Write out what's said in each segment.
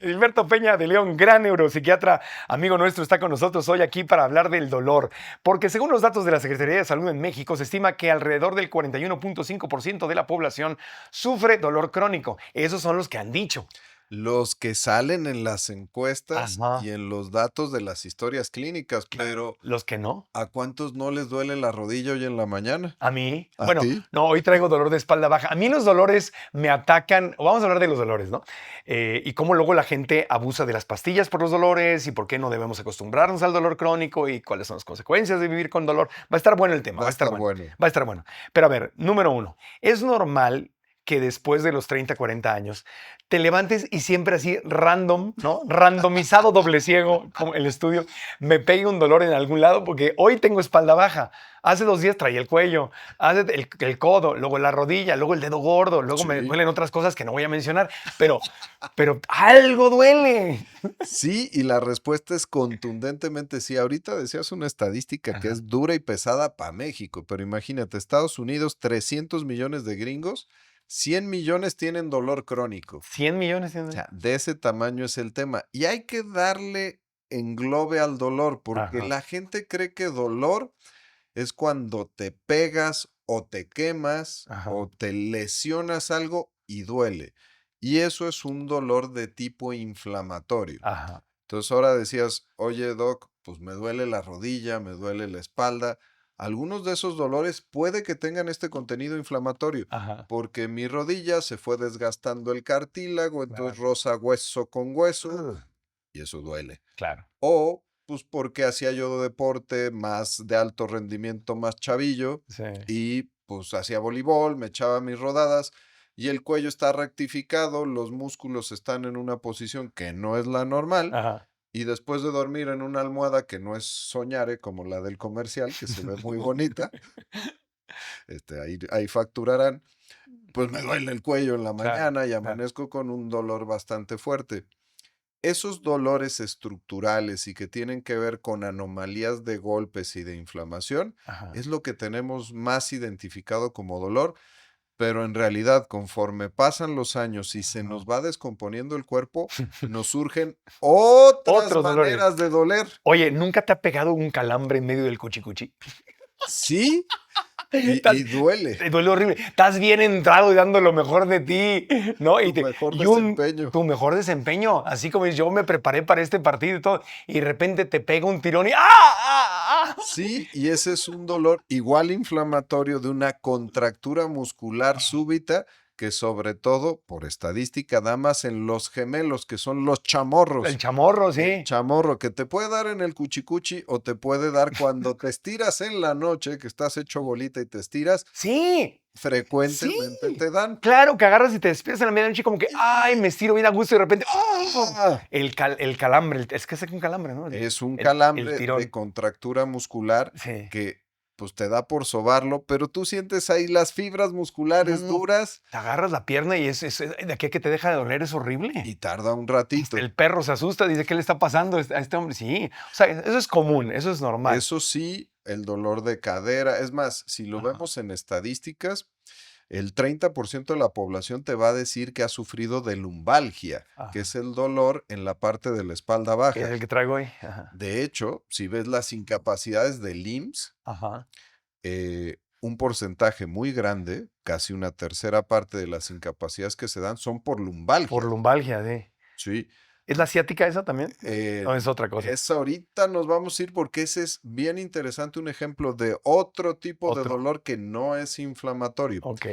Gilberto Peña de León, gran neuropsiquiatra, amigo nuestro, está con nosotros hoy aquí para hablar del dolor. Porque según los datos de la Secretaría de Salud en México, se estima que alrededor del 41.5% de la población sufre dolor crónico. Esos son los que han dicho. Los que salen en las encuestas Ajá. y en los datos de las historias clínicas, pero Los que no. ¿a cuántos no les duele la rodilla hoy en la mañana? A mí, ¿A bueno, ti? no, hoy traigo dolor de espalda baja. A mí los dolores me atacan, o vamos a hablar de los dolores, ¿no? Y cómo luego la gente abusa de las pastillas por los dolores y por qué no debemos acostumbrarnos al dolor crónico y cuáles son las consecuencias de vivir con dolor. Va a estar bueno el tema, Va va a a estar estar bueno, bueno. va a estar bueno. Pero a ver, número uno, es normal que después de los 30, 40 años te levantes y siempre así random, ¿no? Randomizado doble ciego, como el estudio, me pegue un dolor en algún lado porque hoy tengo espalda baja. Hace 2 días traía el cuello, hace el codo, luego la rodilla, luego el dedo gordo, luego me Sí. duelen otras cosas que no voy a mencionar, pero algo duele. Sí, y la respuesta es contundentemente sí. Ahorita decías una estadística que Ajá. es dura y pesada para México, pero imagínate, Estados Unidos, 300 millones de gringos, 100 millones tienen dolor crónico. 100 millones. O sea, de ese tamaño es el tema. Y hay que darle englobe al dolor, porque Ajá, la gente cree que dolor es cuando te pegas o te quemas ajá, o te lesionas algo y duele. Y eso es un dolor de tipo inflamatorio. ajá, Entonces ahora decías, oye doc, pues me duele la rodilla, me duele la espalda. Algunos de esos dolores puede que tengan este contenido inflamatorio, ajá. porque mi rodilla se fue desgastando el cartílago, entonces Claro. roza hueso con hueso Ugh. y eso duele. Claro. O pues porque hacía yo deporte más de alto rendimiento, más chavillo, Sí. y pues hacía voleibol, me echaba mis rodadas y el cuello está rectificado, los músculos están en una posición que no es la normal, Ajá. y después de dormir en una almohada que no es soñare como la del comercial, que se ve muy bonita, ahí facturarán, pues me duele el cuello en la Claro, mañana y claro. amanezco con un dolor bastante fuerte. Esos dolores estructurales y que tienen que ver con anomalías de golpes y de inflamación Ajá. es lo que tenemos más identificado como dolor, pero en realidad conforme pasan los años y se Ajá. nos va descomponiendo el cuerpo, nos surgen otras Otros dolores. maneras de doler. Oye, ¿nunca te ha pegado un calambre en medio del cuchicuchi? Sí, Estás- y duele. Te duele horrible. Estás bien entrado y dando lo mejor de ti, ¿no? Tu mejor Y desempeño. tu mejor desempeño. Así como yo me preparé para este partido y todo, y de repente te pega un tirón y ¡ah! ¡Ah! ¡Ah! Sí, y ese es un dolor igual inflamatorio de una contractura muscular súbita que sobre todo, por estadística, da más en los gemelos, que son los El chamorros. chamorro, El sí. chamorro que te puede dar en el cuchicuchi o te puede dar cuando te estiras en la noche, que estás hecho bolita y te estiras, Sí, sí. frecuentemente te dan. Claro, que agarras y te despiertas en la medianoche como que, ay, me estiro bien a gusto y de repente, ¡oh! ¡Ah! El calambre, es que es un calambre, ¿no? Es un El calambre de tirón. contractura muscular Sí. que pues te da por sobarlo, pero tú sientes ahí las fibras musculares No, duras te agarras la pierna y de aquí a que te deja de doler es horrible. y tarda un Hasta ratito. el perro se asusta, dice, ¿qué le está pasando a este hombre? Sí, o sea, eso es común, eso es normal. Eso sí, el dolor de cadera. Es más, si lo Ajá, vemos en estadísticas, el 30% de la población te va a decir que ha sufrido de lumbalgia, que ajá. es el dolor en la parte de la espalda Que es baja. el que traigo hoy. Ajá, De hecho, si ves las incapacidades del IMSS, ajá. un porcentaje muy grande, casi una tercera parte de las incapacidades que se dan son por Por lumbalgia. lumbalgia, sí. Sí. ¿Es la asiática esa también? Eh, ¿O es otra cosa? es ahorita nos vamos a ir porque ese es bien interesante, un ejemplo de otro tipo de Otro. dolor que no es inflamatorio. Ok.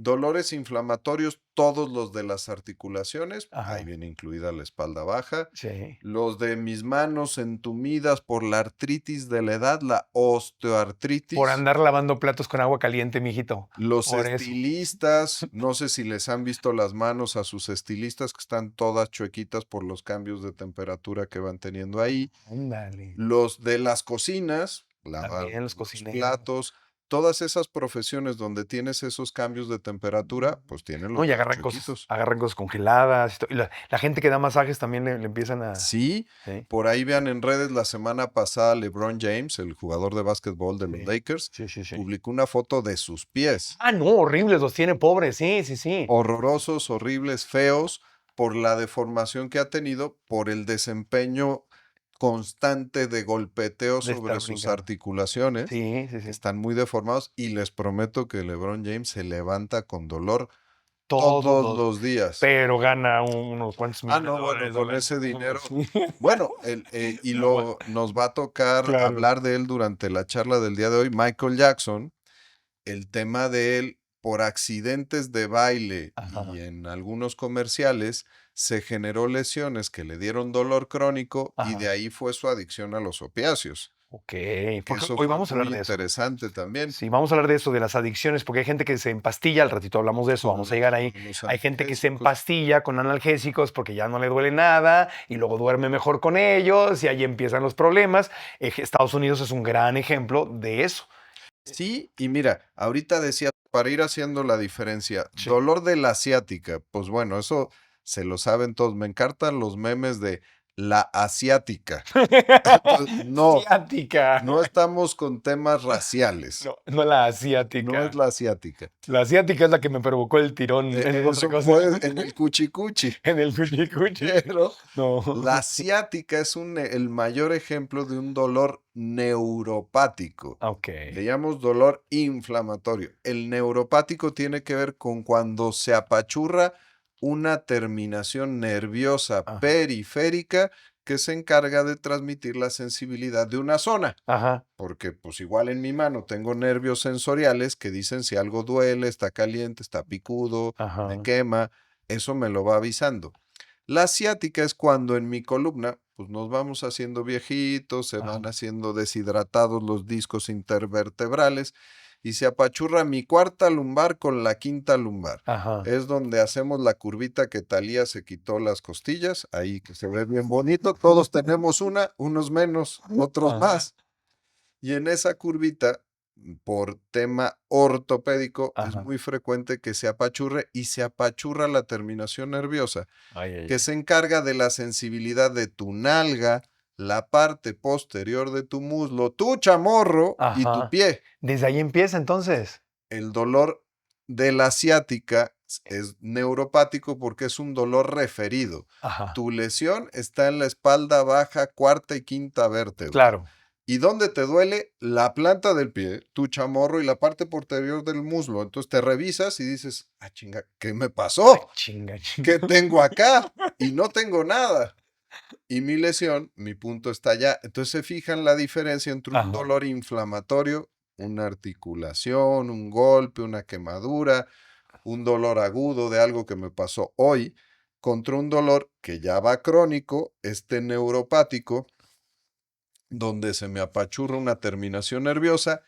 Dolores inflamatorios, todos los de las articulaciones, ahí Ajá. viene incluida la espalda baja. Sí. Los de mis manos entumidas por la artritis de la edad, la Por osteoartritis. andar lavando platos con agua caliente, mijito. Los Por eso. estilistas, no sé si les han visto las manos a sus estilistas que están todas chuequitas por los cambios de temperatura que van teniendo ahí. Ándale. Los de las cocinas, lavar También los los cocineros. platos, todas esas profesiones donde tienes esos cambios de temperatura, pues tienen No, los y dedos chuequitos. agarran cosas congeladas. Y la gente que da masajes también le empiezan a. Sí, Sí, por ahí vean en redes la semana pasada LeBron James, el jugador de básquetbol de los sí, Lakers, sí, sí, sí. publicó una foto de sus pies. Ah, no, horribles, los tiene pobres. Sí, sí, sí. Horrorosos, horribles, feos, por la deformación que ha tenido, por el desempeño constante de golpeteo De sobre estar sus brincando. articulaciones, Sí, sí, que sí. están muy deformados, y les prometo que LeBron James se levanta con dolor Todos todos los los días. pero gana unos cuantos Ah, millones de no, bueno, dólares con al año. ese dinero. Sí. Bueno, No, bueno, nos va a tocar claro. hablar de él durante la charla del día de hoy. Michael Jackson, el tema de él, por accidentes de baile y Ajá, en algunos comerciales, se generó lesiones que le dieron dolor crónico y de ajá. ahí fue su adicción a los opiáceos, Okey, que porque eso hoy fue vamos a hablar muy de eso. interesante también Sí, vamos a hablar de eso, de las adicciones, porque hay gente que se empastilla, al ratito hablamos de eso, vamos a llegar ahí. con los Hay gente que se analgésicos. empastilla con analgésicos porque ya no le duele nada y luego duerme mejor con ellos y ahí empiezan los problemas. Estados Unidos es un gran ejemplo de eso. Sí, y mira, ahorita decía, para ir haciendo la diferencia, Sí. dolor de la asiática, pues bueno, eso se lo saben todos. Me encantan los memes de la asiática. Entonces, no, Ciática. no estamos con temas raciales, No, no la no es asiática. la asiática. La asiática es la que me provocó el tirón, esa es otra Eso cosa. fue en el cuchicuchi, En el cuchi cuchi. pero No. la asiática es el mayor ejemplo de un dolor neuropático. Ok. Le llamamos dolor inflamatorio. El neuropático tiene que ver con cuando se apachurra una terminación nerviosa Ajá. periférica que se encarga de transmitir la sensibilidad de una zona. Ajá. Porque pues igual en mi mano tengo nervios sensoriales que dicen si algo duele, está caliente, está picudo, me Ajá. quema, eso me lo va avisando. La ciática es cuando en mi columna, pues nos vamos haciendo viejitos, se Ajá. van haciendo deshidratados los discos intervertebrales y se apachurra mi cuarta lumbar con la quinta lumbar. Ajá. Es donde hacemos la curvita que Talía se quitó las costillas, ahí que se ve bien bonito. Todos tenemos una, unos menos, otros Ajá. más. Y en esa curvita, por tema ortopédico, es Ajá. muy frecuente que se apachurre y se apachurra la terminación nerviosa Ay, ay, que ay. se encarga de la sensibilidad de tu nalga, la parte posterior de tu muslo, tu chamorro y tu Ajá. pie. Desde ahí empieza entonces. El dolor de la ciática es neuropático porque es un dolor referido. Ajá. Tu lesión está en la espalda baja, cuarta y quinta vértebra. Claro. ¿Y dónde te duele? La planta del pie, tu chamorro y la parte posterior del muslo. Entonces te revisas y dices, ah, chinga, ¿qué me Ay, pasó? chinga, ¿Qué chinga. tengo acá? Y no tengo nada. Y mi lesión, mi punto está allá. Entonces se fijan la diferencia entre un Ajá. dolor inflamatorio, una articulación, un golpe, una quemadura, un dolor agudo de algo que me pasó hoy, contra un dolor que ya va crónico, este neuropático, donde se me apachurra una terminación nerviosa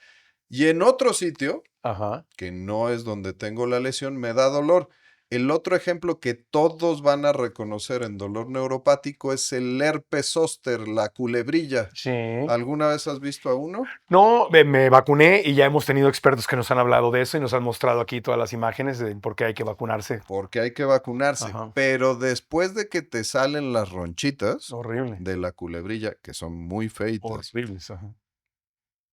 y en otro sitio, Ajá. que no es donde tengo la lesión, me da dolor. El otro ejemplo que todos van a reconocer en dolor neuropático es el herpes zóster, la culebrilla. Sí. ¿Alguna vez has visto a uno? No, me vacuné y ya hemos tenido expertos que nos han hablado de eso y nos han mostrado aquí todas las imágenes de por qué hay que vacunarse. Porque hay que vacunarse. Ajá. Pero después de que te salen las ronchitas Horrible. de la culebrilla, que son muy feitas, Horribles. Ajá.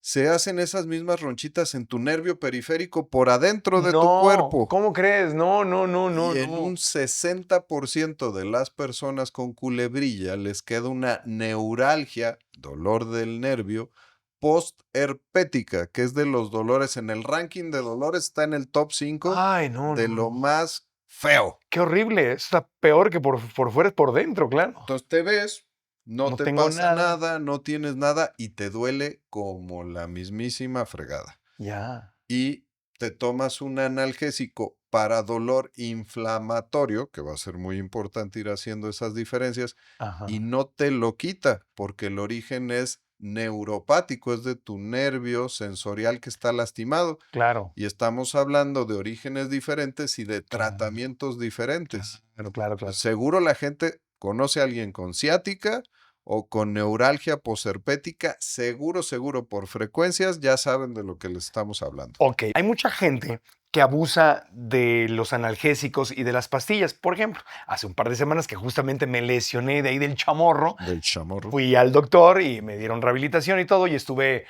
se hacen esas mismas ronchitas en tu nervio periférico por adentro de tu No, cuerpo. ¿cómo crees? No, no, no, no, Y en no. un 60% de las personas con culebrilla les queda una neuralgia, dolor del nervio, postherpética, que es de los dolores en el ranking de dolores, está en el top 5 Ay, no, de no, lo no. más feo. Qué horrible. Eso está peor que por fuera es por dentro, claro. Entonces te ves, no No te tengo pasa nada. nada, no tienes nada y te duele como la mismísima fregada. Ya. Y te tomas un analgésico para dolor inflamatorio, que va a ser muy importante ir haciendo esas diferencias, y Ajá. no te lo quita, porque el origen es neuropático, es de tu nervio sensorial que está lastimado. Claro. Y estamos hablando de orígenes diferentes y de Claro. tratamientos diferentes. Claro, claro, claro. Seguro la gente conoce a alguien con ciática o con neuralgia posherpética, seguro, seguro, por frecuencias ya saben de lo que les estamos hablando. Ok, hay mucha gente que abusa de los analgésicos y de las pastillas. Por ejemplo, hace un par de semanas que justamente me lesioné de ahí del chamorro, Del chamorro. fui al doctor y me dieron rehabilitación y todo, y estuve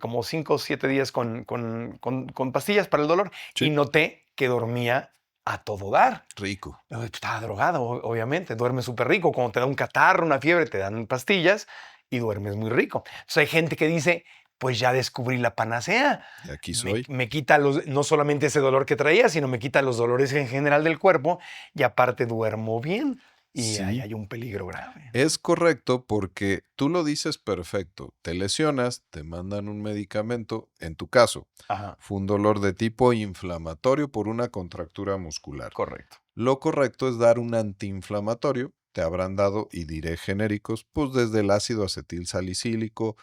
como 5 o 7 días con pastillas para el dolor y Sí. noté que dormía a todo dar. Rico. Estaba drogado, obviamente, duermes súper rico. Cuando te da un catarro, una fiebre, te dan pastillas y duermes muy rico. Entonces hay gente que dice, pues ya descubrí la panacea. Y aquí soy. Me quita no solamente ese dolor que traía, sino me quita los dolores en general del cuerpo y aparte duermo bien. Y ahí Sí. hay un peligro grave. Es correcto porque tú lo dices perfecto. Te lesionas, te mandan un medicamento. En tu caso, Ajá, fue un dolor de tipo inflamatorio por una contractura muscular. correcto. Lo correcto es dar un antiinflamatorio. Te habrán dado, y diré genéricos, pues desde el ácido acetil salicílico,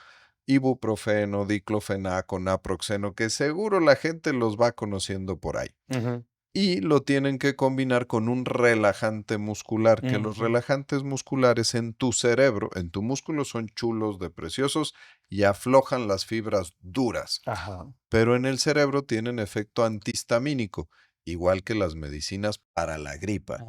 ibuprofeno, diclofenaco, naproxeno, que seguro la gente los va conociendo por ahí. Ujú, Y lo tienen que combinar con un relajante muscular, que los ujú. relajantes musculares en tu cerebro, en tu músculo, son chulos de preciosos y aflojan las fibras duras, Ajá. pero en el cerebro tienen efecto antihistamínico, igual que las medicinas para la gripa.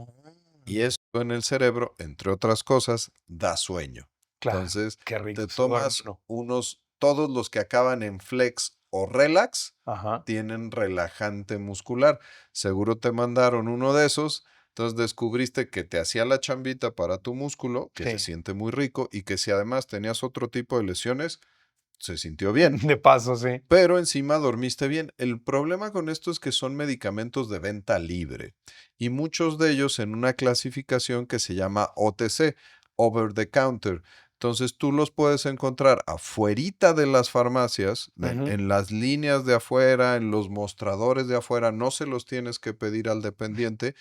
Y Ah, esto en el cerebro, entre otras cosas, da sueño. claro, Entonces, qué te rico. Se duerme tomas uno. todos los que acaban en flex o relax, Ajá. tienen relajante muscular. Seguro te mandaron uno de esos, entonces descubriste que te hacía la chambita para tu músculo, que se Sí. siente muy rico y que si además tenías otro tipo de lesiones, se sintió bien. De paso, sí. Pero encima dormiste bien. El problema con esto es que son medicamentos de venta libre y muchos de ellos en una clasificación que se llama OTC, Over the Counter. Entonces tú los puedes encontrar afuerita de las farmacias, Ujú. en las líneas de afuera, en los mostradores de afuera, no se los tienes que pedir al dependiente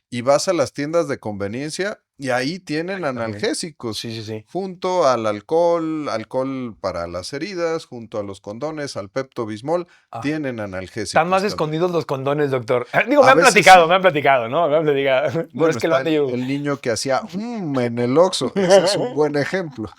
y vas a las tiendas de conveniencia y ahí tienen Ahí también. analgésicos, Sí, sí, sí. junto al alcohol, alcohol para las heridas, junto a los condones, al Pepto-Bismol, Ah. tienen Están más analgésicos también. escondidos los condones, doctor. Digo, A veces sí. me han platicado, ¿no? Me han platicado. No Bueno, es que lo está ande yo. el niño que hacía en el Oxxo. Ese es un buen ejemplo.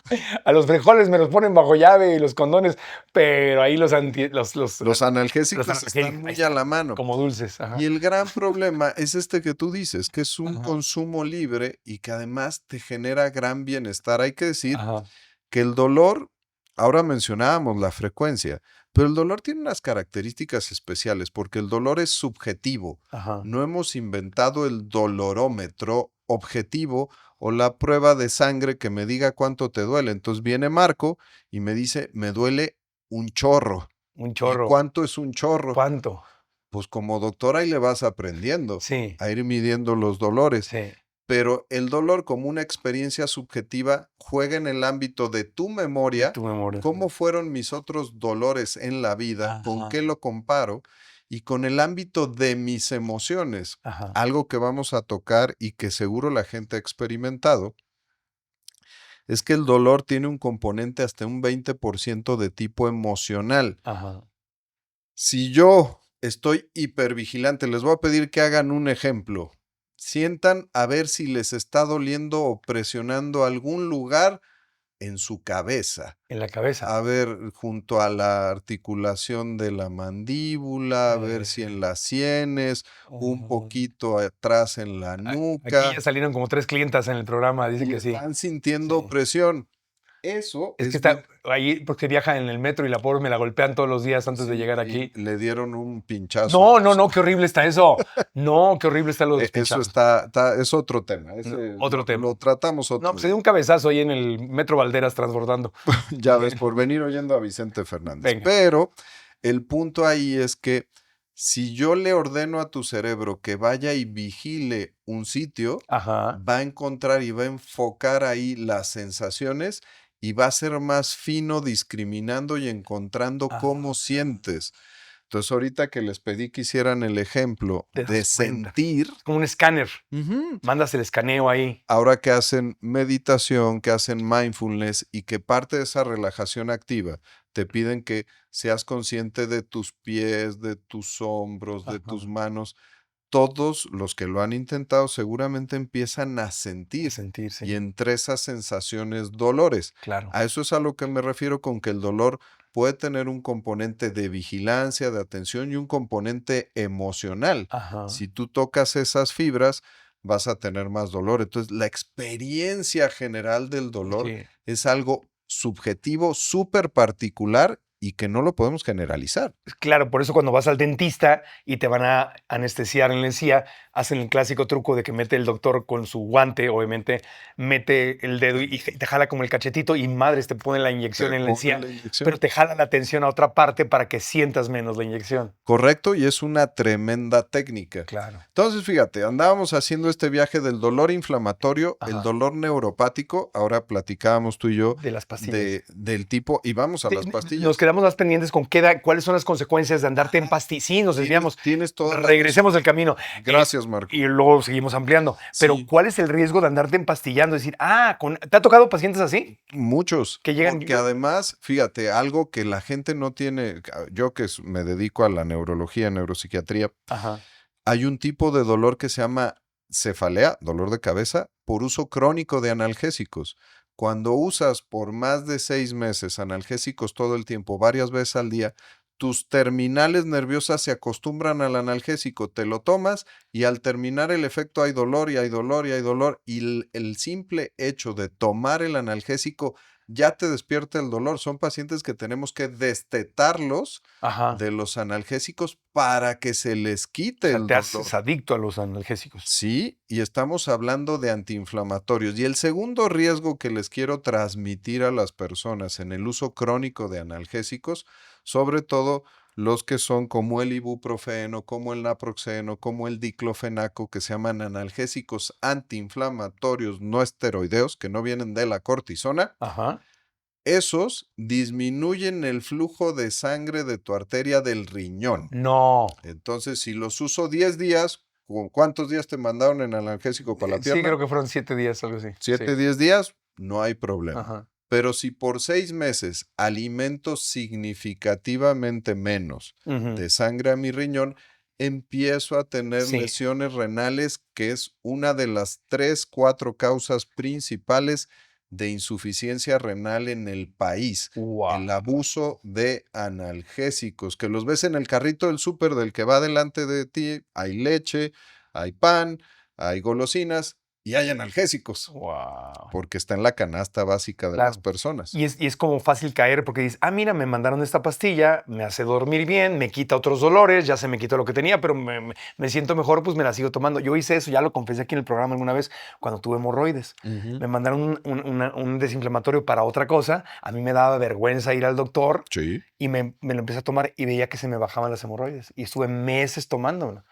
A los frijoles me los ponen bajo llave y los condones, pero ahí Los los analgésicos están analgésicos, ahí muy a están, la mano. como dulces. Y Ajá. el gran problema es este que tú dices, que es un Ajá. consumo libre y que además te genera gran bienestar. Hay que decir Ajá. que el dolor, ahora mencionábamos la frecuencia, pero el dolor tiene unas características especiales porque el dolor es subjetivo. Ajá. No hemos inventado el dolorómetro objetivo o la prueba de sangre que me diga cuánto te duele. Entonces viene Marco y me dice, me duele un chorro. Un ¿Y chorro. cuánto es un chorro? ¿Cuánto? Pues como doctor ahí le vas aprendiendo Sí, a ir midiendo los dolores, sí. pero el dolor como una experiencia subjetiva juega en el ámbito de tu memoria, Tu memoria. cómo fueron mis otros dolores en la vida, con Ajá. qué lo comparo y con el ámbito de mis emociones. Ajá. Algo que vamos a tocar y que seguro la gente ha experimentado es que el dolor tiene un componente hasta un 20% de tipo emocional. Ajá. Si yo estoy hipervigilante, les voy a pedir que hagan un ejemplo. Sientan a ver si les está doliendo o presionando algún lugar en su cabeza. En la cabeza. A ver, junto a la articulación de la mandíbula, a ver si en Eh, las sienes, un mm, poquito atrás en la Aquí ya nuca, salieron como 3 clientas en el programa, dicen y que sí. están sintiendo Sí. presión. Eso Es que es está bien. ahí porque viaja en el metro y la pobre me la golpean todos los días antes de Sí, llegar y aquí. le dieron un pinchazo No, en no, los no, qué horrible está eso. No, qué horrible está lo de los Eso pinchados. es otro tema, No, ese otro tema. lo tratamos No, otro pues se dio día. un cabezazo ahí en el Metro Valderas transbordando. Ya ves, por venir oyendo a Vicente Fernández. Venga. Pero el punto ahí es que si yo le ordeno a tu cerebro que vaya y vigile un sitio, Ajá. va a encontrar y va a enfocar ahí las sensaciones y va a ser más fino discriminando y encontrando cómo Ah, sientes. Entonces, ahorita que les pedí que hicieran el ejemplo te de das cuenta. sentir, Es como un escáner. ujú, Mandas el escaneo ahí. ahora que hacen meditación, que hacen mindfulness y que parte de esa relajación activa te piden que seas consciente de tus pies, de tus hombros, de tus Ajá. manos, todos los que lo han intentado seguramente empiezan a A sentir sentir, y sí. entre esas sensaciones dolores. Claro. A eso es a lo que me refiero con que el dolor puede tener un componente de vigilancia, de atención y un componente emocional. Ajá. Si tú tocas esas fibras, vas a tener más dolor. Entonces, la experiencia general del dolor Sí. es algo subjetivo, súper particular y que no lo podemos generalizar. Claro, por eso cuando vas al dentista y te van a anestesiar en la encía, hacen el clásico truco de que mete el doctor con su guante, obviamente, mete el dedo y te jala como el cachetito y madres te pone la inyección Te en la pone encía, la inyección. pero te jala la atención a otra parte para que sientas menos la inyección. Correcto, y es una tremenda técnica. Claro. Entonces, fíjate, andábamos haciendo este viaje del dolor inflamatorio, el Ajá. dolor neuropático, ahora platicábamos tú y yo De las pastillas. del tipo, y vamos a las Nos pastillas. quedamos más pendientes con cuáles son las consecuencias de andarte en pastillas. Sí, nos desviamos. Tienes toda la Regresemos del camino. Gracias, Marco. Y luego seguimos ampliando. Pero, Sí. ¿cuál es el riesgo de andarte empastillando? Es decir, ¿te ha tocado pacientes así? Muchos, Que llegan. porque además, fíjate, algo que la gente no tiene, yo que me dedico a la neurología, neuropsiquiatría, Ajá. hay un tipo de dolor que se llama cefalea, dolor de cabeza, por uso crónico de analgésicos. Cuando usas por más de 6 meses analgésicos todo el tiempo, varias veces al día, tus terminales nerviosas se acostumbran al analgésico, te lo tomas y al terminar el efecto hay dolor y hay dolor y hay dolor y el simple hecho de tomar el analgésico ya te despierta el dolor. Son pacientes que tenemos que destetarlos Ajá. de los analgésicos para que se les O quite sea, el te dolor. haces adicto a los analgésicos. Sí, y estamos hablando de antiinflamatorios. Y el segundo riesgo que les quiero transmitir a las personas en el uso crónico de analgésicos, sobre todo los que son como el ibuprofeno, como el naproxeno, como el diclofenaco, que se llaman analgésicos antiinflamatorios no esteroideos, que no vienen de la cortisona, Ajá. esos disminuyen el flujo de sangre de tu arteria del riñón. No. Entonces, si los uso 10 días, ¿cuántos días te mandaron en analgésico para la pierna? Sí, creo que fueron 7 días, algo así. 7, Sí. 10 días, no hay problema. Ajá. Pero si por 6 meses alimento significativamente menos Ujú. de sangre a mi riñón, empiezo a tener Sí. lesiones renales, que es una de las 3, 4 causas principales de insuficiencia renal en el país. Wow. El abuso de analgésicos, que los ves en el carrito del súper del que va delante de ti, hay leche, hay pan, hay golosinas y hay analgésicos, Wow. porque está en la canasta básica de las Claro. personas. Y es como fácil caer porque dices, mira, me mandaron esta pastilla, me hace dormir bien, me quita otros dolores, ya se me quitó lo que tenía, pero me siento mejor, pues me la sigo tomando. Yo hice eso, ya lo confesé aquí en el programa alguna vez, cuando tuve hemorroides. Me mandaron un desinflamatorio para otra cosa, a mí me daba vergüenza ir al doctor Sí. y me lo empecé a tomar y veía que se me bajaban las hemorroides. Y estuve meses tomándomelo,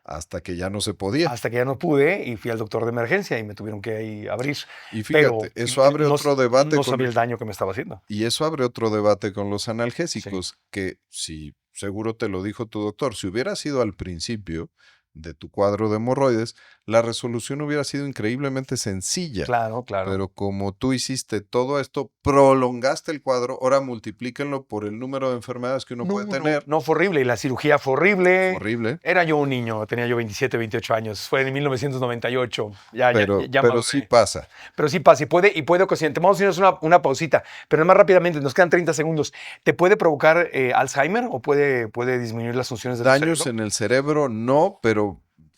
Hasta que ya no se podía. hasta que ya no pude y fui al doctor de emergencia y me tuvieron que ahí abrir. Y Pero fíjate, eso abre no, otro debate no con sabía el daño que me estaba haciendo. Y eso abre otro debate con los Sí. analgésicos, que si seguro te lo dijo tu doctor, si hubiera sido al principio de tu cuadro de hemorroides, la resolución hubiera sido increíblemente sencilla. Claro, claro. Pero como tú hiciste todo esto, prolongaste el cuadro, ahora multiplíquenlo por el número de enfermedades que uno puede tener. No, fue horrible. Y la cirugía fue horrible. Horrible. Era yo un niño, tenía yo 27, 28 años. Fue en 1998. Ya Pero maduré. sí pasa. Pero sí pasa y puede ocasionar. Te vamos a hacer una pausita, pero más rápidamente, nos quedan 30 segundos. ¿Te puede provocar Alzheimer o puede disminuir las funciones del Daños cerebro? en el cerebro, no, pero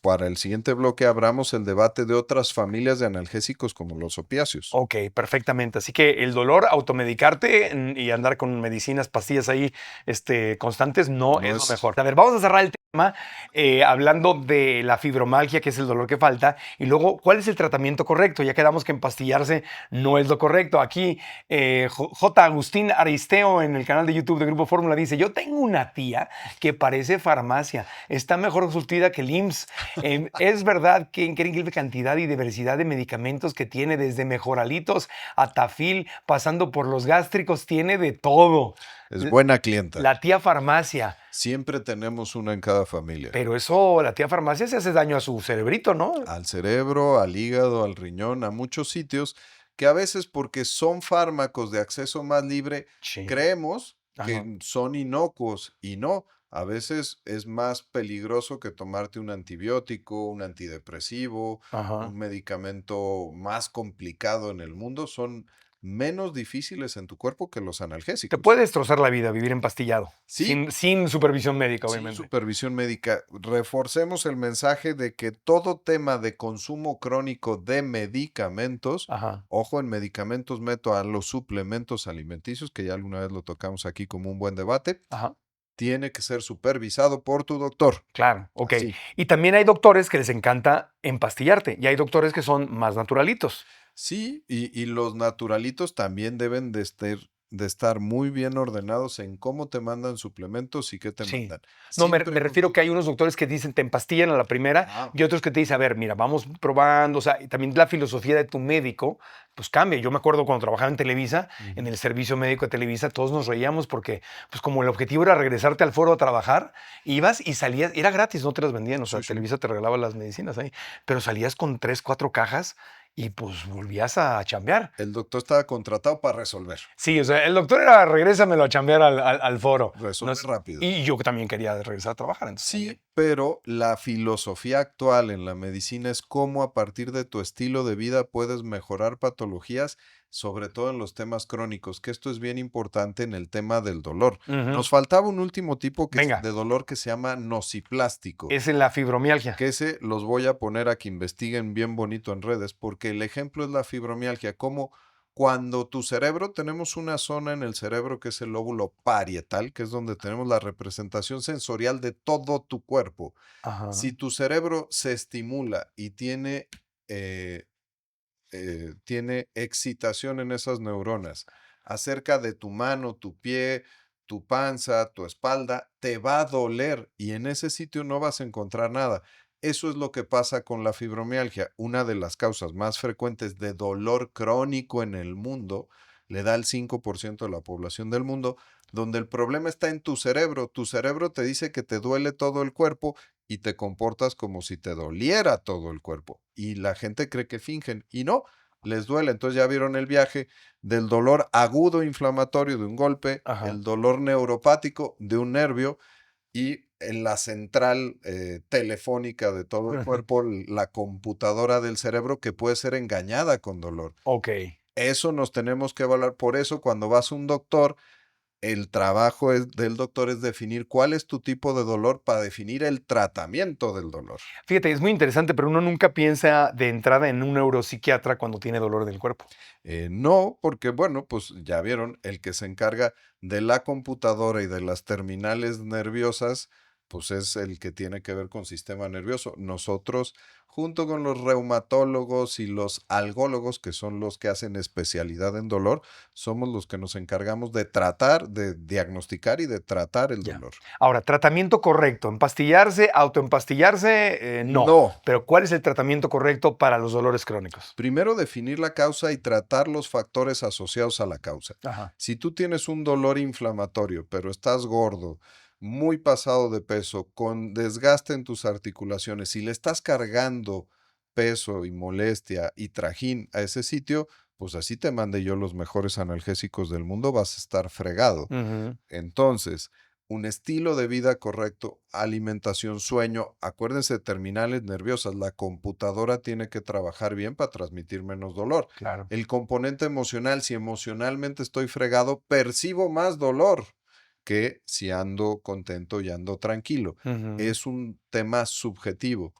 para el siguiente bloque abramos el debate de otras familias de analgésicos como los opiáceos. Ok, perfectamente. Así que el dolor, automedicarte y andar con medicinas, pastillas ahí constantes, no es lo mejor. A ver, vamos a cerrar el tema hablando de la fibromialgia, que es el dolor que falta, y luego, ¿cuál es el tratamiento correcto? Ya quedamos que empastillarse no es lo correcto. Aquí, J. Agustín Aristeo en el canal de YouTube de Grupo Fórmula dice, yo tengo una tía que parece farmacia, está mejor surtida que el IMSS. Es verdad que increíble cantidad y diversidad de medicamentos que tiene, desde mejoralitos a Tafil, pasando por los gástricos, tiene de todo. Es buena clienta. La tía farmacia. Siempre tenemos una en cada familia. Pero eso, la tía farmacia se hace daño a su cerebrito, ¿no? Al cerebro, al hígado, al riñón, a muchos sitios que a veces, porque son fármacos de acceso más libre, Sí. creemos Ajá. que son inocuos y no. A veces es más peligroso que tomarte un antibiótico, un antidepresivo, Ajá. un medicamento más complicado en el mundo. Son menos difíciles en tu cuerpo que los Te analgésicos. puede destrozar la vida vivir empastillado. Sí. Sin supervisión médica, Sin obviamente. supervisión médica. Reforcemos el mensaje de que todo tema de consumo crónico de medicamentos, Ajá. ojo, en medicamentos meto a los suplementos alimenticios, que ya alguna vez lo tocamos aquí como un buen debate, Ajá. tiene que ser supervisado por tu doctor. Claro, ok. Así. Y también hay doctores que les encanta empastillarte y hay doctores que son más naturalitos. Sí, y los naturalitos también deben de estar muy bien ordenados en cómo te mandan suplementos y qué te Sí. mandan. No, me Siempre refiero que hay unos doctores que dicen te empastillan a la primera Ah, y otros que te dicen, a ver, mira, vamos probando. O sea, y también la filosofía de tu médico, pues cambia. Yo me acuerdo cuando trabajaba en Televisa, en ujú. el servicio médico de Televisa, todos nos reíamos porque, pues como el objetivo era regresarte al foro a trabajar, ibas y salías, era gratis, no te las vendían. O sea, Sí, sí. Televisa te regalaba las medicinas ahí, pero salías con 3, 4 cajas y pues volvías a chambear. El doctor estaba contratado para resolver. Sí, o sea, el doctor era regrésamelo a chambear al foro. No Resolver es- rápido. y yo también quería regresar a trabajar, entonces Sí, también. pero la filosofía actual en la medicina es cómo a partir de tu estilo de vida puedes mejorar patologías, sobre todo en los temas crónicos, que esto es bien importante en el tema del dolor. Ujú. Nos faltaba un último tipo Venga, de dolor que se llama nociplástico, es en la fibromialgia. que ese los voy a poner a que investiguen bien bonito en redes, porque el ejemplo es la fibromialgia, como cuando tu cerebro, tenemos una zona en el cerebro que es el lóbulo parietal, que es donde tenemos la representación sensorial de todo tu cuerpo. Ajá. Si tu cerebro se estimula y eh, tiene excitación en esas neuronas acerca de tu mano, tu pie, tu panza, tu espalda, te va a doler y en ese sitio no vas a encontrar nada. Eso es lo que pasa con la fibromialgia, una de las causas más frecuentes de dolor crónico en el mundo, le da al 5% de la población del mundo, donde el problema está en tu cerebro. Tu cerebro te dice que te duele todo el cuerpo y te comportas como si te doliera todo el cuerpo. Y la gente cree que fingen y no, les duele. Entonces ya vieron el viaje del dolor agudo inflamatorio de un golpe, Ajá. el dolor neuropático de un nervio y en la central telefónica de todo el cuerpo, la computadora del cerebro que puede ser engañada con dolor. Ok. Eso nos tenemos que evaluar. Por eso cuando vas a un doctor, el trabajo del doctor es definir cuál es tu tipo de dolor para definir el tratamiento del dolor. Fíjate, es muy interesante, pero uno nunca piensa de entrada en un neuropsiquiatra cuando tiene dolor del cuerpo. No, porque bueno, pues ya vieron, el que se encarga de la computadora y de las terminales nerviosas, pues es el que tiene que ver con sistema nervioso. Nosotros, junto con los reumatólogos y los algólogos, que son los que hacen especialidad en dolor, somos los que nos encargamos de tratar, de diagnosticar y de tratar el Ya. dolor. Ahora, tratamiento correcto. Empastillarse, autoempastillarse, no. No. Pero ¿cuál es el tratamiento correcto para los dolores crónicos? Primero definir la causa y tratar los factores asociados a la causa. Ajá. Si tú tienes un dolor inflamatorio, pero estás gordo, muy pasado de peso, con desgaste en tus articulaciones, si le estás cargando peso y molestia y trajín a ese sitio, pues así te mande yo los mejores analgésicos del mundo, vas a estar fregado. Ujú. Entonces, un estilo de vida correcto, alimentación, sueño, acuérdense de terminales nerviosas, la computadora tiene que trabajar bien para transmitir menos dolor. Claro. El componente emocional, si emocionalmente estoy fregado, percibo más dolor que si ando contento y ando tranquilo. Ujú. Es un tema subjetivo.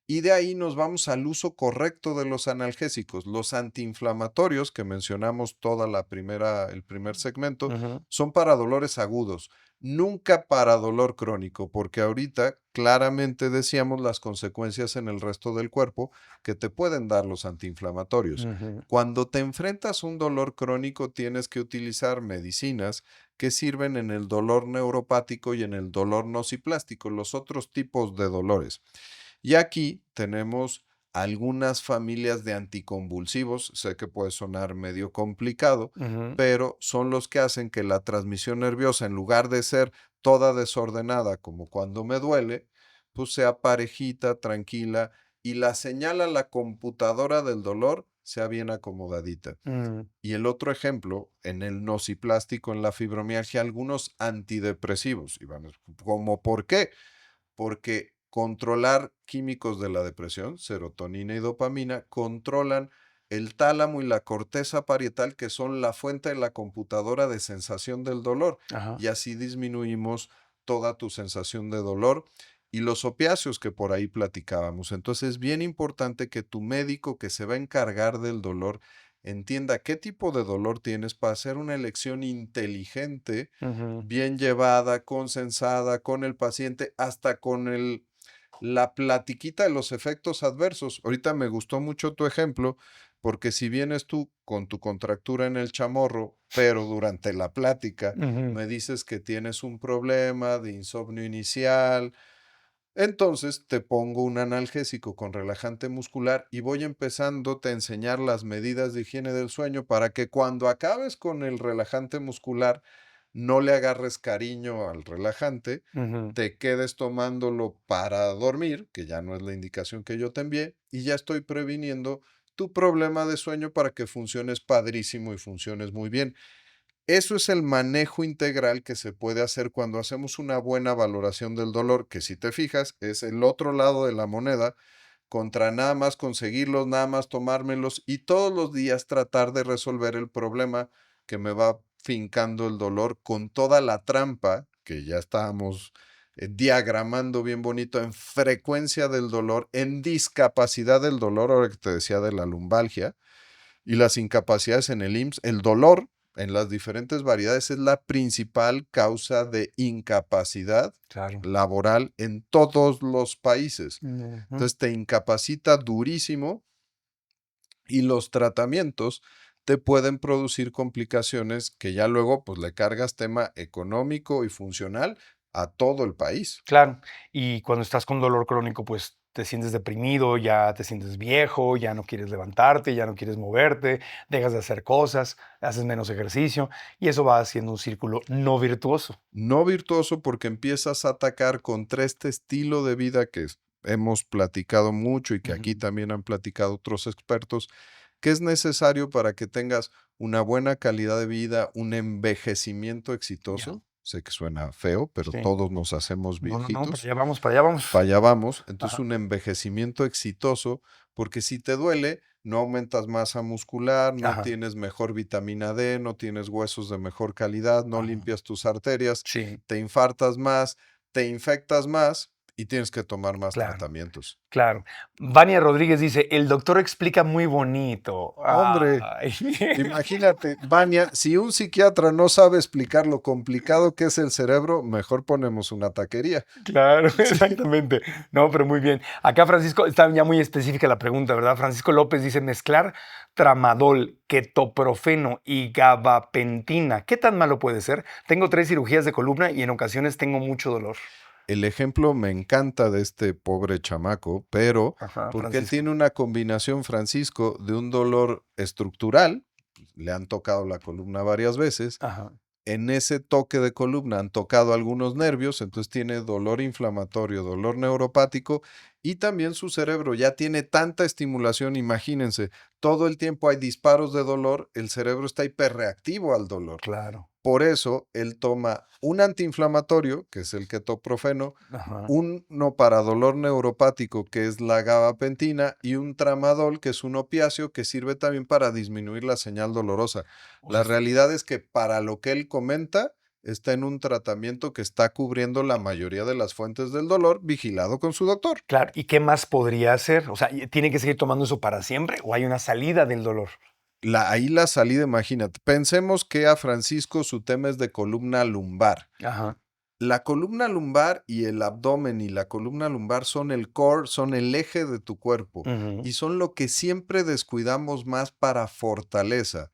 Y de ahí nos vamos al uso correcto de los analgésicos. Los antiinflamatorios que mencionamos el primer segmento, Ujú. son para dolores agudos, nunca para dolor crónico, porque ahorita claramente decíamos las consecuencias en el resto del cuerpo que te pueden dar los antiinflamatorios. Ujú. Cuando te enfrentas a un dolor crónico, tienes que utilizar medicinas que sirven en el dolor neuropático y en el dolor nociplástico, los otros tipos de dolores. Y aquí tenemos algunas familias de anticonvulsivos, sé que puede sonar medio complicado, Ujú. pero son los que hacen que la transmisión nerviosa, en lugar de ser toda desordenada como cuando me duele, pues sea parejita, tranquila, y la señal a la computadora del dolor sea bien acomodadita. Mm. Y el otro ejemplo, en el nociplástico, en la fibromialgia, algunos antidepresivos. Y van, ¿cómo por qué? Porque controlar químicos de la depresión, serotonina y dopamina, controlan el tálamo y la corteza parietal, que son la fuente de la computadora de sensación del dolor, Ajá. y así disminuimos toda tu sensación de dolor y los opiáceos que por ahí platicábamos. Entonces es bien importante que tu médico que se va a encargar del dolor entienda qué tipo de dolor tienes para hacer una elección inteligente, Ujú. bien llevada, consensada con el paciente, hasta con la platiquita de los efectos adversos. Ahorita me gustó mucho tu ejemplo, porque si vienes tú con tu contractura en el chamorro, pero durante la plática Ujú. me dices que tienes un problema de insomnio inicial, entonces te pongo un analgésico con relajante muscular y voy empezándote a enseñar las medidas de higiene del sueño para que cuando acabes con el relajante muscular no le agarres cariño al relajante, Ujú. te quedes tomándolo para dormir, que ya no es la indicación que yo te envié, y ya estoy previniendo tu problema de sueño para que funciones padrísimo y funciones muy bien. Eso es el manejo integral que se puede hacer cuando hacemos una buena valoración del dolor, que si te fijas es el otro lado de la moneda, contra nada más conseguirlos, nada más tomármelos y todos los días tratar de resolver el problema que me va fincando el dolor con toda la trampa que ya estábamos diagramando bien bonito en frecuencia del dolor, en discapacidad del dolor, ahora que te decía de la lumbalgia, y las incapacidades en el IMSS. El dolor en las diferentes variedades es la principal causa de incapacidad Claro. laboral en todos los países. Ujú. Entonces te incapacita durísimo y los tratamientos te pueden producir complicaciones que ya luego pues le cargas tema económico y funcional a todo el país. Claro, y cuando estás con dolor crónico, pues te sientes deprimido, ya te sientes viejo, ya no quieres levantarte, ya no quieres moverte, dejas de hacer cosas, haces menos ejercicio y eso va haciendo un círculo no virtuoso. No virtuoso porque empiezas a atacar contra este estilo de vida que hemos platicado mucho y que aquí Ujú. también han platicado otros expertos, que es necesario para que tengas una buena calidad de vida, un envejecimiento Ya, exitoso. Sé que suena feo, pero sí. todos nos hacemos No, no, no, para viejitos. allá vamos, para allá vamos. Para allá vamos. Entonces, Ajá, un envejecimiento exitoso, porque si te duele, no aumentas masa muscular, no ajá, tienes mejor vitamina D, no tienes huesos de mejor calidad, no ajá. limpias tus arterias, Sí, te infartas más, te infectas más y tienes que tomar más claro. tratamientos. Claro. Vania Rodríguez dice, el doctor explica muy bonito. Hombre, Ay. imagínate, Vania, si un psiquiatra no sabe explicar lo complicado que es el cerebro, mejor ponemos una taquería. Claro, Sí. exactamente. No, pero muy bien. Acá Francisco, está ya muy específica la pregunta, ¿verdad? Francisco López dice, mezclar tramadol, ketoprofeno y gabapentina. ¿Qué tan malo puede ser? Tengo 3 cirugías de columna y en ocasiones tengo mucho dolor. El ejemplo me encanta de este pobre chamaco, pero Ajá, porque él Francisco. tiene una combinación, Francisco, de un dolor estructural, le han tocado la columna varias veces, Ajá. en ese toque de columna han tocado algunos nervios, entonces tiene dolor inflamatorio, dolor neuropático y también su cerebro ya tiene tanta estimulación, imagínense, todo el tiempo hay disparos de dolor, el cerebro está hiperreactivo al dolor. Claro. Por eso él toma un antiinflamatorio, que es el ketoprofeno, Ajá. uno para dolor neuropático, que es la gabapentina, y un tramadol, que es un opiáceo que sirve también para disminuir la señal dolorosa. O sea, La realidad es que para lo que él comenta, está en un tratamiento que está cubriendo la mayoría de las fuentes del dolor, vigilado con su doctor. claro. ¿Y qué más podría hacer? O sea, ¿tiene que seguir tomando eso para siempre o hay una salida del dolor? Ahí la salida, imagínate. Pensemos que a Francisco su tema es de columna lumbar. Ajá. La columna lumbar y el abdomen y la columna lumbar son el core, son el eje de tu cuerpo Ujú. y son lo que siempre descuidamos más para fortaleza.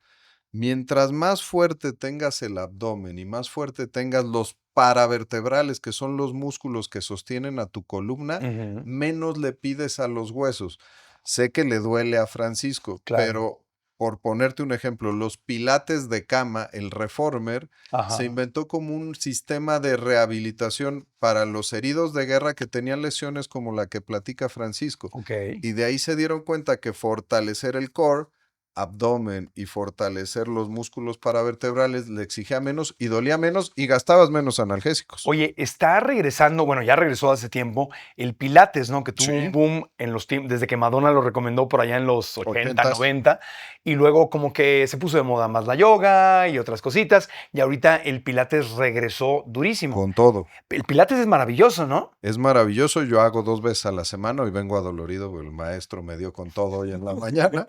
Mientras más fuerte tengas el abdomen y más fuerte tengas los paravertebrales, que son los músculos que sostienen a tu columna, Ujú. menos le pides a los huesos. Sé que le duele a Francisco, Claro. pero por ponerte un ejemplo, los pilates de cama, el reformer, se Ajá. inventó como un sistema de rehabilitación para los heridos de guerra que tenían lesiones como la que platica Francisco. Ok. Y de ahí se dieron cuenta que fortalecer el core, abdomen y fortalecer los músculos paravertebrales le exigía menos y dolía menos y gastabas menos analgésicos. Oye, está regresando, bueno, ya regresó hace tiempo, el Pilates, ¿no? Que tuvo un Sí, boom en los tiempos, desde que Madonna lo recomendó por allá en los 80, 80s, 90, y luego como que se puso de moda más la yoga y otras cositas, y ahorita el Pilates regresó durísimo. con todo. El Pilates es maravilloso, ¿no? Es maravilloso, yo hago 2 veces a la semana y vengo adolorido, porque el maestro me dio con todo hoy en la mañana.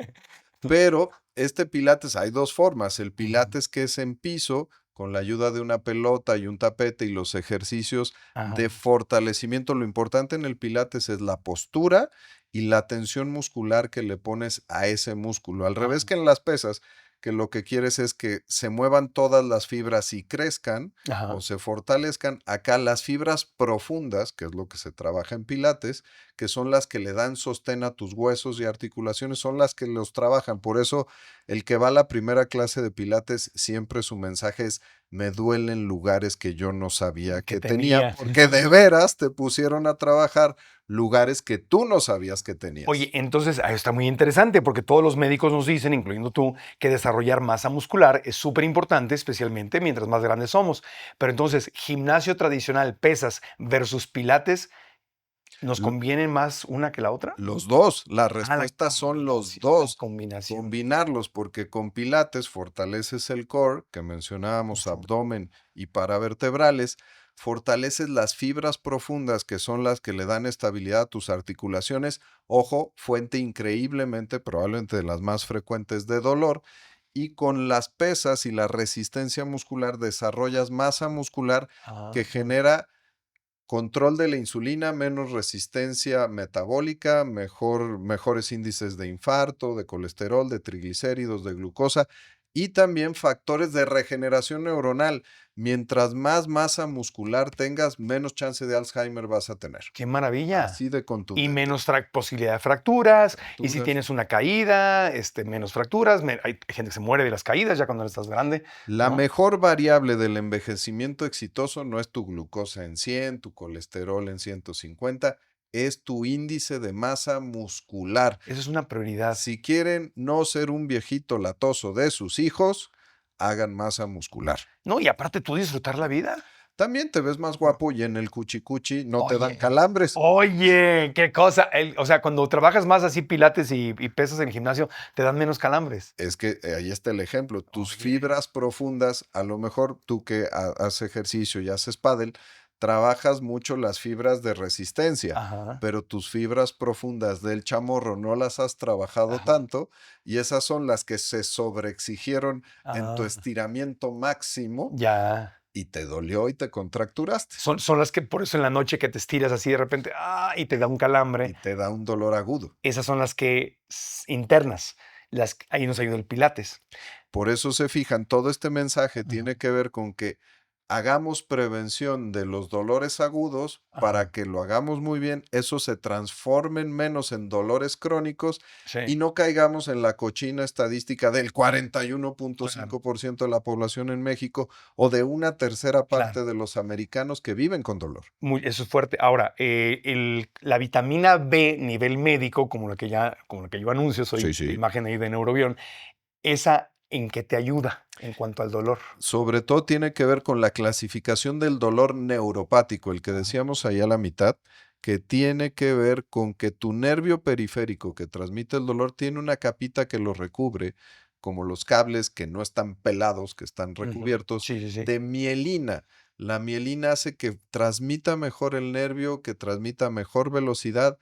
Pero este pilates, hay dos formas. El pilates que es en piso, con la ayuda de una pelota y un tapete y los ejercicios de Ajá. fortalecimiento. Lo importante en el pilates es la postura y la tensión muscular que le pones a ese músculo. Al revés Ajá. que en las pesas, que lo que quieres es que se muevan todas las fibras y crezcan o Ajá. se fortalezcan. Acá las fibras profundas, que es lo que se trabaja en pilates, que son las que le dan sostén a tus huesos y articulaciones, son las que los trabajan. Por eso el que va a la primera clase de pilates, siempre su mensaje es: me duelen lugares que yo no sabía Que que tenía, tenía. porque de veras te pusieron a trabajar lugares que tú no sabías que Oye, tenías. entonces está muy interesante porque todos los médicos nos dicen, incluyendo tú, que desarrollar masa muscular es súper importante, especialmente mientras más grandes somos. Pero entonces, gimnasio tradicional, pesas versus pilates, ¿nos L- conviene más una que la otra? Los dos, las Ah, la respuestas son los combinación. La dos. combinación. Combinarlos, porque con pilates fortaleces el core, que mencionábamos, Ujú. abdomen y paravertebrales, fortaleces las fibras profundas, que son las que le dan estabilidad a tus articulaciones. Ojo, fuente increíblemente, probablemente de las más frecuentes de dolor. Y con las pesas y la resistencia muscular desarrollas masa muscular Ah, que genera control de la insulina, menos resistencia metabólica, mejores índices de infarto, de colesterol, de triglicéridos, de glucosa y también factores de regeneración neuronal. Mientras más masa muscular tengas, menos chance de Alzheimer vas a tener. qué maravilla. Así de Y contundente. menos posibilidad de fracturas. Y si Fracturas. tienes una caída, menos fracturas. Hay gente que se muere de las caídas ya cuando estás grande, La ¿no? mejor variable del envejecimiento exitoso no es tu glucosa en 100, tu colesterol en 150, es tu índice de masa muscular. Eso es una prioridad. Si quieren no ser un viejito latoso de sus hijos, hagan masa muscular. No, y aparte tú disfrutar la vida. También te ves más guapo y en el cuchicuchi no te dan Oye, calambres. oye, qué cosa. O sea, cuando trabajas más así pilates y pesas en el gimnasio, te dan menos calambres. Es que ahí está el ejemplo. Tus Oye, fibras profundas, a lo mejor tú que haces ejercicio y haces pádel, trabajas mucho las fibras de resistencia, ajá, pero tus fibras profundas del chamorro no las has trabajado ajá, tanto y esas son las que se sobreexigieron en tu ah, estiramiento máximo ya. y te dolió y te contracturaste Son las que por eso en la noche que te estiras así de repente, y te da un calambre. y te da un dolor agudo. Esas son las que internas. Ahí nos ayuda el pilates. Por eso se fijan, todo este mensaje Ujú, tiene que ver con que hagamos prevención de los dolores agudos para ajá, que lo hagamos muy bien, eso se transformen menos en dolores crónicos y sí, no caigamos en la cochina estadística del claro, 41.5% de la población en México o de una tercera claro. parte de los americanos que viven con dolor. Eso es fuerte. Ahora, la vitamina B nivel médico, como la que yo anuncio, Sí, soy de sí. imagen ahí de Neurobión, ¿esa en qué te ayuda en cuanto al dolor? Sobre todo tiene que ver con la clasificación del dolor neuropático, el que Ajá, decíamos ahí a la mitad, que tiene que ver con que tu nervio periférico que transmite el dolor tiene una capita que lo recubre, como los cables que no están pelados, que están ujú. recubiertos, Sí, sí, sí. de mielina. La mielina hace que transmita mejor el nervio, que transmita mejor velocidad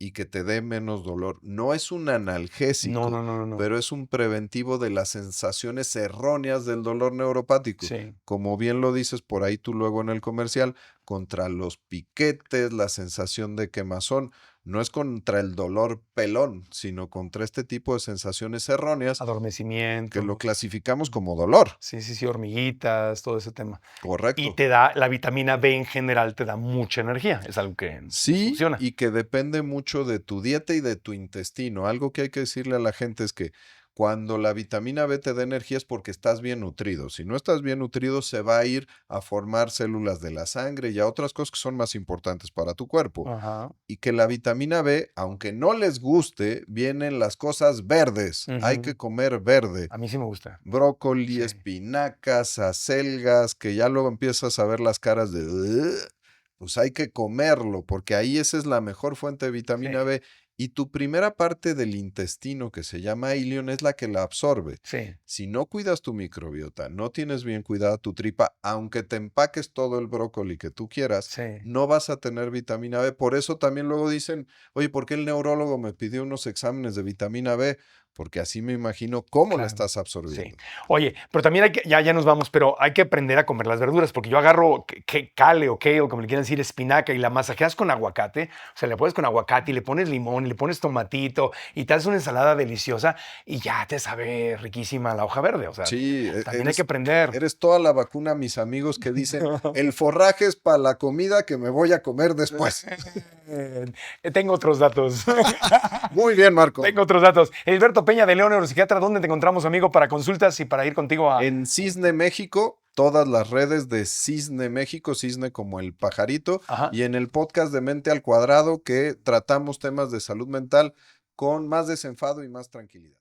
y que te dé menos dolor. No es un No, analgésico, no, no, no, no. pero es un preventivo de las sensaciones erróneas del dolor neuropático. Sí. Como bien lo dices por ahí tú luego en el comercial, contra los piquetes, la sensación de quemazón, no es contra el dolor pelón, sino contra este tipo de sensaciones erróneas que lo Adormecimiento. clasificamos como dolor. Sí, sí, sí, hormiguitas, todo ese tema. Y Correcto. te da, la vitamina B en general te da mucha energía. Es algo que nos Sí, funciona. y que depende mucho de tu dieta y de tu intestino. Algo que hay que decirle a la gente es que cuando la vitamina B te da energía es porque estás bien nutrido. Si no estás bien nutrido, se va a ir a formar células de la sangre y a otras cosas que son más importantes para tu cuerpo. Ajá. Y que la vitamina B, aunque no les guste, vienen las cosas verdes. Hay Ujú. que comer verde. A mí sí me gusta. Brócoli, Sí. espinacas, acelgas, que ya luego empiezas a ver las caras de... "Ugh", pues hay que comerlo, porque ahí esa es la mejor fuente de Sí. vitamina B. Y tu primera parte del intestino, que se llama ilion, es la que la absorbe. Sí. Si no cuidas tu microbiota, no tienes bien cuidada tu tripa, aunque te empaques todo el brócoli que tú quieras, Sí. no vas a tener vitamina B. Por eso también luego dicen, oye, ¿por qué el neurólogo me pidió unos exámenes de vitamina B? porque así me imagino cómo la Claro. estás Sí. absorbiendo. Oye, pero también hay que, ya nos vamos, pero hay que aprender a comer las verduras, porque yo agarro kale o kale, como le quieran decir, espinaca, y la masajeas con aguacate, o sea, le pones con aguacate y le pones limón y le pones tomatito y te haces una ensalada deliciosa y ya te sabe riquísima la hoja verde, o sea, Sí, también hay que aprender. eres toda la vacuna, mis amigos que dicen, el forraje es para la comida que me voy a comer después. Tengo otros datos. Muy bien, Marco. Tengo otros datos. Alberto Peña de León, neuropsiquiatra, ¿dónde te encontramos, amigo, para consultas y para ir contigo a... En Cisne México, todas las redes de Cisne México, Cisne como el pajarito, Ajá. y en el podcast de Mente al Cuadrado, que tratamos temas de salud mental con más desenfado y más tranquilidad.